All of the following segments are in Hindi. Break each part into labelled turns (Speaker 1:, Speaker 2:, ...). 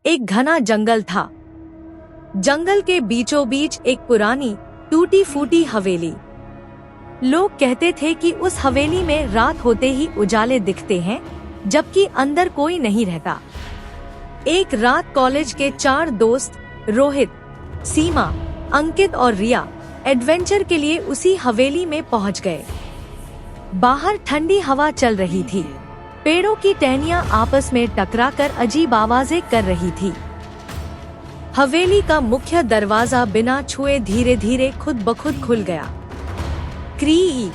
Speaker 1: एक घना जंगल था। जंगल के बीचों बीच एक पुरानी टूटी फूटी हवेली। लोग कहते थे कि उस हवेली में रात होते ही उजाले दिखते हैं, जबकि अंदर कोई नहीं रहता। एक रात कॉलेज के 4 दोस्त रोहित, सीमा, अंकित और रिया एडवेंचर के लिए उसी हवेली में पहुंच गए। बाहर ठंडी हवा चल रही थी। पेड़ों की टहनियां आपस में टकराकर अजीब आवाजें कर रही थी। हवेली का मुख्य दरवाजा बिना छुए धीरे धीरे खुद ब खुद खुल गया। क्रीक।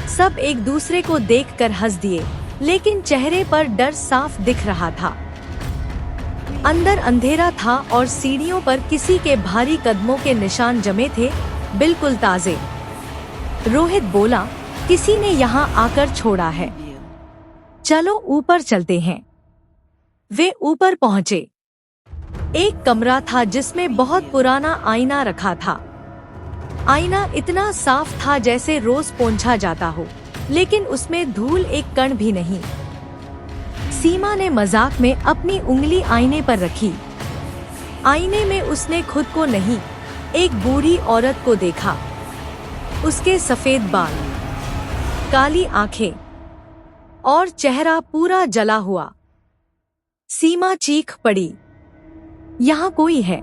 Speaker 1: सब एक दूसरे को देखकर हंस दिए, लेकिन चेहरे पर डर साफ दिख रहा था। अंदर अंधेरा था और सीढ़ियों पर किसी के भारी कदमों के निशान जमे थे, बिल्कुल ताजे। रोहित बोला, किसी ने यहाँ आकर छोड़ा है। चलो ऊपर चलते हैं। वे ऊपर पहुँचे। एक कमरा था जिसमें बहुत पुराना आईना रखा था। आईना इतना साफ था जैसे रोज पोंछा जाता हो, लेकिन उसमें धूल एक कण भी नहीं। सीमा ने मजाक में अपनी उंगली आईने पर रखी। आईने में उसने खुद को नहीं, एक बूढ़ी औरत को देखा। उसके सफेद बाल, काली आंखें और चेहरा पूरा जला हुआ। सीमा चीख पड़ी, यहाँ कोई है।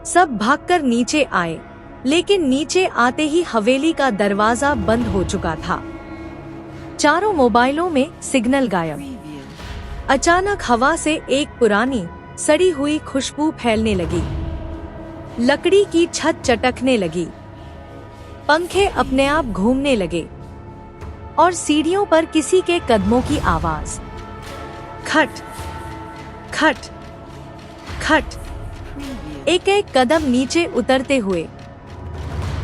Speaker 1: सब भागकर नीचे आए, लेकिन नीचे आते ही हवेली का दरवाजा बंद हो चुका था। चारों मोबाइलों में सिग्नल गायब। अचानक हवा से एक पुरानी सड़ी हुई खुशबू फैलने लगी। लकड़ी की छत चटकने लगी। पंखे अपने आप घूमने लगे और सीढ़ियों पर किसी के कदमों की आवाज। खट खट खट। एक एक कदम नीचे उतरते हुए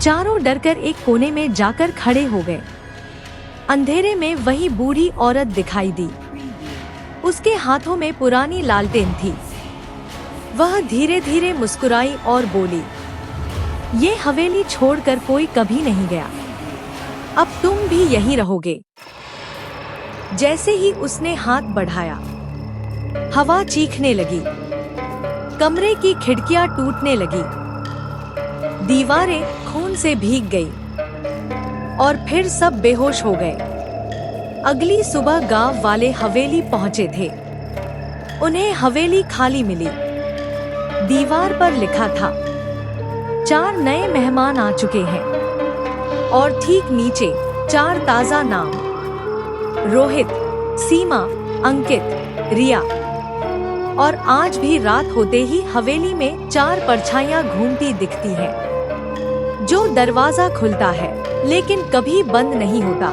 Speaker 1: चारों डरकर एक कोने में जाकर खड़े हो गए। अंधेरे में वही बूढ़ी औरत दिखाई दी। उसके हाथों में पुरानी लालटेन थी। वह धीरे धीरे मुस्कुराई और बोली, ये हवेली छोड़कर कोई कभी नहीं गया। अब तुम भी यहीं रहोगे। जैसे ही उसने हाथ बढ़ाया, हवा चीखने लगी। कमरे की खिड़कियां टूटने लगी। दीवारें खून से भीग गई और फिर सब बेहोश हो गए। अगली सुबह गांव वाले हवेली पहुंचे थे। उन्हें हवेली खाली मिली। दीवार पर लिखा था, 4 नए मेहमान आ चुके हैं। और ठीक नीचे 4 ताजा नाम, रोहित, सीमा, अंकित, रिया। और आज भी रात होते ही हवेली में 4 परछाइयां घूमती दिखती हैं। जो दरवाजा खुलता है लेकिन कभी बंद नहीं होता,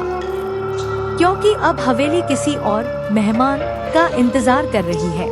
Speaker 1: क्योंकि अब हवेली किसी और मेहमान का इंतजार कर रही है।